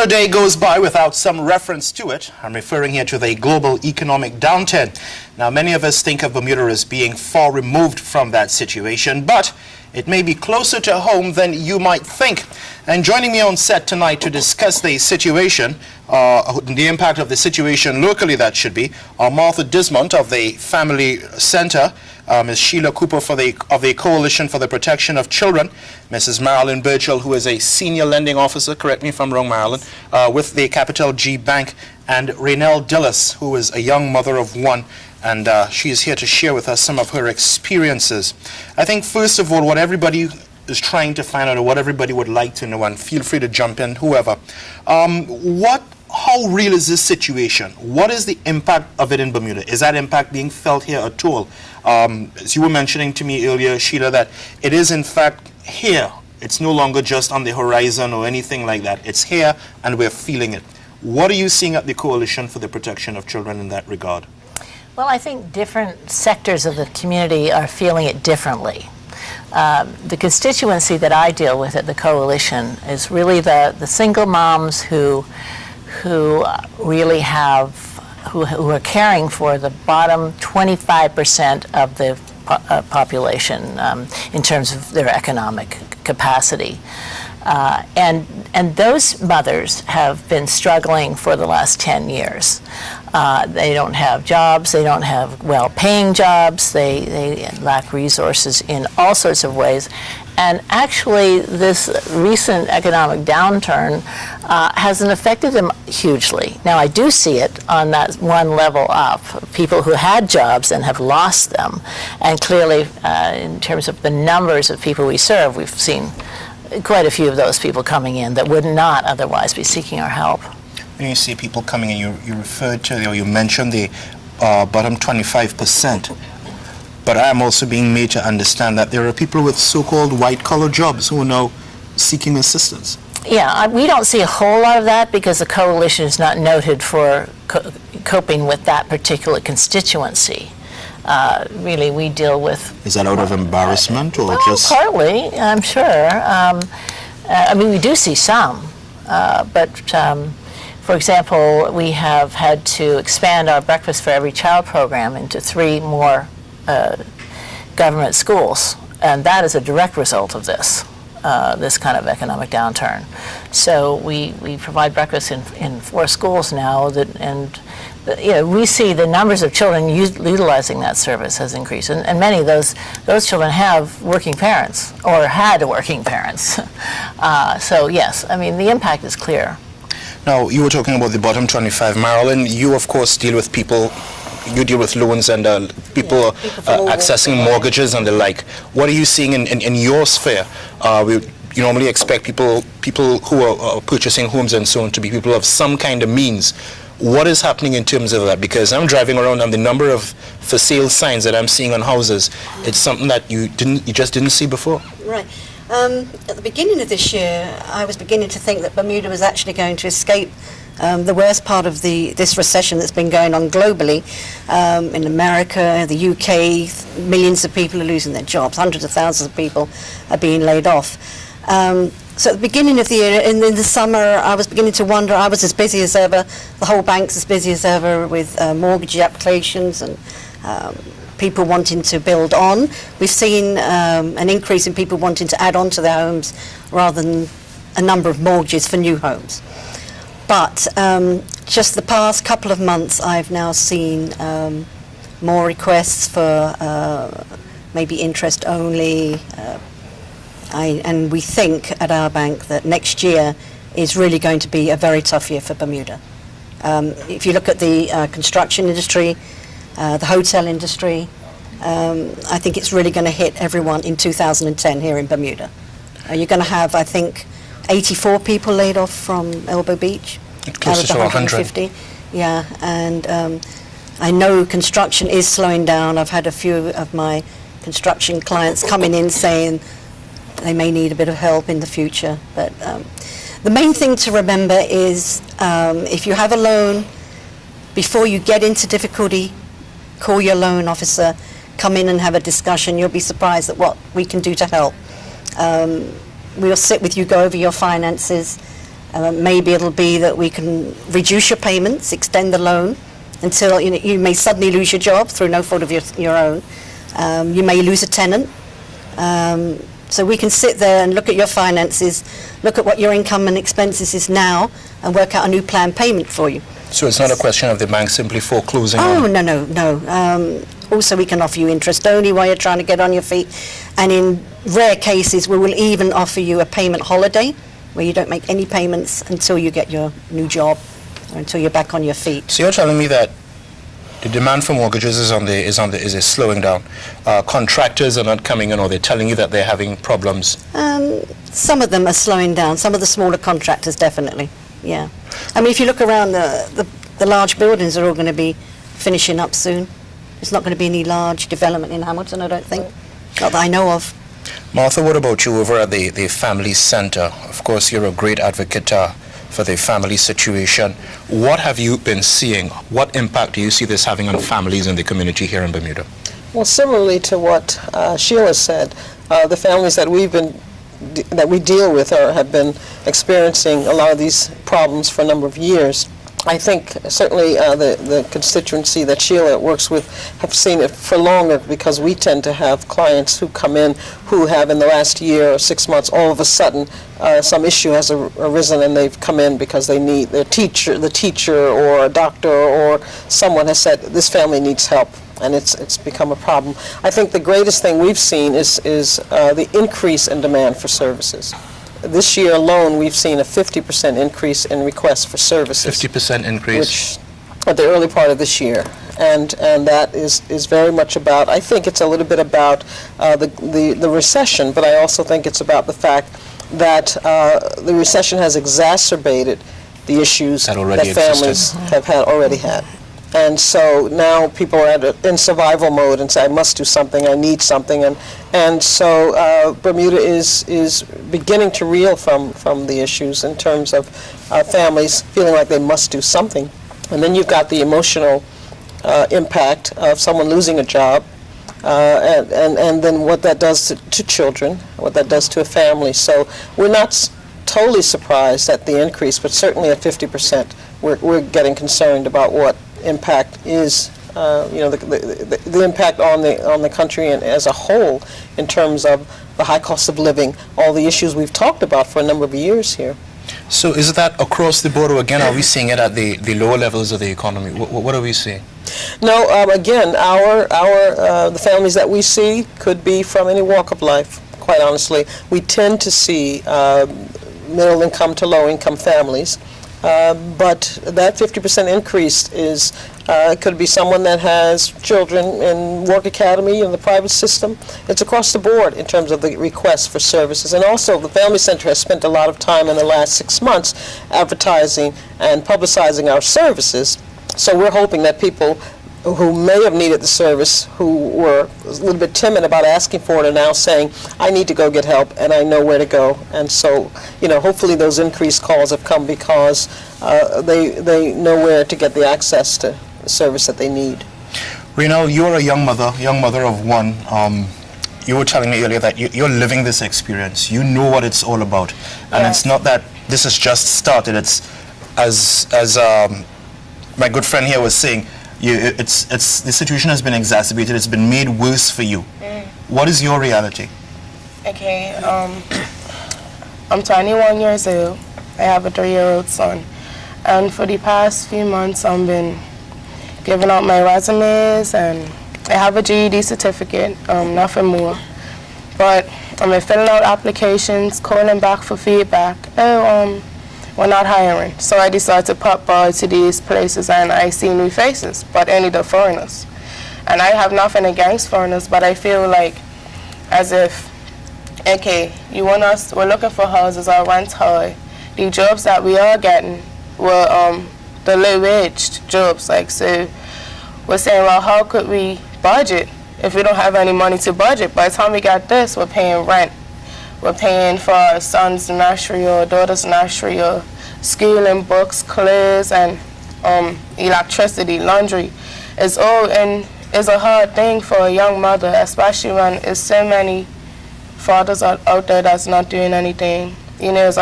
a day goes by without some reference to it. I'm referring here to the global economic downturn. Now, many of us think of Bermuda as being far removed from that situation, but it may be closer to home than you might think. And joining me on set tonight to discuss the situation, the impact of the situation locally, that should be, Martha Dismont of the Family Center, Ms. Sheelagh Cooper of the Coalition for the Protection of Children, Mrs. Marilyn Burchall, who is a senior lending officer, correct me if I'm wrong, Marilyn, with the Capital G Bank, and Raynelle Dillas, who is a young mother of one, and she is here to share with us some of her experiences. I think, first of all, what everybody is trying to find out, or what everybody would like to know, and feel free to jump in, whoever, how real is this situation? What is the impact of it in Bermuda? Is that impact being felt here at all? As you were mentioning to me earlier, Sheelagh, that it is in fact here. It's no longer just on the horizon or anything like that. It's here and we're feeling it. What are you seeing at the Coalition for the Protection of Children in that regard? Well, I think different sectors of the community are feeling it differently. The constituency that I deal with at the Coalition is really the single moms who really who are caring for the bottom 25% of the population in terms of their economic capacity. And those mothers have been struggling for the last 10 years. They don't have jobs, they don't have well-paying jobs, they lack resources in all sorts of ways. And actually, this recent economic downturn hasn't affected them hugely. Now, I do see it on that one level up, people who had jobs and have lost them. And clearly, in terms of the numbers of people we serve, we've seen quite a few of those people coming in that would not otherwise be seeking our help. When you see people coming in, you referred to, or you mentioned the bottom 25%. But I am also being made to understand that there are people with so-called white-collar jobs who are now seeking assistance. Yeah, we don't see a whole lot of that because the Coalition is not noted for coping with that particular constituency. Really, we deal with... Is that out of embarrassment or just... Partly, I'm sure. I mean, we do see some, but for example, we have had to expand our Breakfast for Every Child program into 3 more government schools, and that is a direct result of this kind of economic downturn. So we provide breakfast in 4 schools now, we see the numbers of children utilizing that service has increased, and many of those children have working parents or had working parents. So yes, I mean the impact is clear. Now, you were talking about the bottom 25, Marilyn. You of course deal with people. You deal with loans and people accessing mortgages and the like. What are you seeing in your sphere? You normally expect people who are purchasing homes and so on to be people of some kind of means. What is happening in terms of that? Because I'm driving around and the number of for sale signs that I'm seeing on houses, it's something that you just didn't see before. Right. At the beginning of this year, I was beginning to think that Bermuda was actually going to escape the worst part of this recession that's been going on globally. In America, the UK, millions of people are losing their jobs, hundreds of thousands of people are being laid off. So at the beginning of the year, in the summer, I was beginning to wonder, I was as busy as ever, the whole bank's as busy as ever with mortgage applications and people wanting to build on. We've seen an increase in people wanting to add on to their homes rather than a number of mortgages for new homes. But just the past couple of months, I've now seen more requests for maybe interest only. And we think at our bank that next year is really going to be a very tough year for Bermuda. If you look at the construction industry, the hotel industry, I think it's really going to hit everyone in 2010 here in Bermuda. You're going to have, I think, 84 people laid off from Elbow Beach. Closer to 150. Yeah, and I know construction is slowing down. I've had a few of my construction clients coming in saying they may need a bit of help in the future. But the main thing to remember is if you have a loan, before you get into difficulty, call your loan officer, come in and have a discussion. You'll be surprised at what we can do to help. We'll sit with you, go over your finances, Maybe it'll be that we can reduce your payments, extend the loan until you may suddenly lose your job through no fault of your own. You may lose a tenant. So we can sit there and look at your finances, look at what your income and expenses is now, and work out a new plan payment for you. So it's not a question of the bank simply foreclosing Oh, on... no. Also, we can offer you interest only while you're trying to get on your feet. And in rare cases, we will even offer you a payment holiday where you don't make any payments until you get your new job or until you're back on your feet. So you're telling me that the demand for mortgages is slowing down. Contractors are not coming in, or they're telling you that they're having problems. Some of them are slowing down. Some of the smaller contractors, definitely. Yeah. I mean, if you look around, the large buildings are all going to be finishing up soon. There's not going to be any large development in Hamilton, I don't think. Not that I know of. Martha, what about you over at the Family Center? Of course, you're a great advocate for the family situation. What have you been seeing? What impact do you see this having on families in the community here in Bermuda? Well, similarly to what Sheelagh said, the families that we deal with have been experiencing a lot of these problems for a number of years. I think certainly the constituency that Sheelagh works with have seen it for longer, because we tend to have clients who come in who have in the last year or 6 months all of a sudden some issue has arisen, and they've come in because they need the teacher or a doctor or someone has said this family needs help, and it's become a problem. I think the greatest thing we've seen is the increase in demand for services. This year alone, we've seen a 50% increase in requests for services. 50% increase? Which, at the early part of this year. And that is very much about, I think it's a little bit about the recession, but I also think it's about the fact that the recession has exacerbated the issues that families have already had. And so now people are in survival mode and say, I must do something, I need something. And so Bermuda is beginning to reel from the issues in terms of families feeling like they must do something. And then you've got the emotional impact of someone losing a job, and then what that does to children, what that does to a family. So we're not totally surprised at the increase, but certainly at 50%, we're getting concerned about what impact is, the impact on the country and as a whole in terms of the high cost of living, all the issues we've talked about for a number of years here. So is that across the board, or again, are we seeing it at the lower levels of the economy? What are we seeing? No, again, the families that we see could be from any walk of life, quite honestly. We tend to see middle income to low income families. But that 50% increase is, it could be someone that has children in work academy in the private system. It's across the board in terms of the requests for services. And also the Family Center has spent a lot of time in the last 6 months advertising and publicizing our services. So we're hoping that people who may have needed the service, who were a little bit timid about asking for it, are now saying, I need to go get help and I know where to go. And so, hopefully those increased calls have come because they know where to get the access to the service that they need. Raynelle, you're a young mother of one. You were telling me earlier that you're living this experience. You know what it's all about. And Yes. It's not that this has just started. It's, as my good friend here was saying, the situation has been exacerbated. It's been made worse for you. What is your reality? Okay, I'm 21 years old. I have a 3-year-old son. And for the past few months, I've been giving out my resumes, and I have a GED certificate, nothing more. But I've been filling out applications, calling back for feedback. We're not hiring. So I decided to pop by to these places, and I see new faces, but only the foreigners. And I have nothing against foreigners, but I feel like as if, okay, we're looking for houses, our rent's high. The jobs that we are getting were the low-wage jobs. So we're saying, well, how could we budget if we don't have any money to budget? By the time we got this, we're paying rent. We're paying for our son's nursery or daughter's nursery or school and books, clothes, and electricity, laundry. It's a hard thing for a young mother, especially when there's so many fathers out there that's not doing anything. It's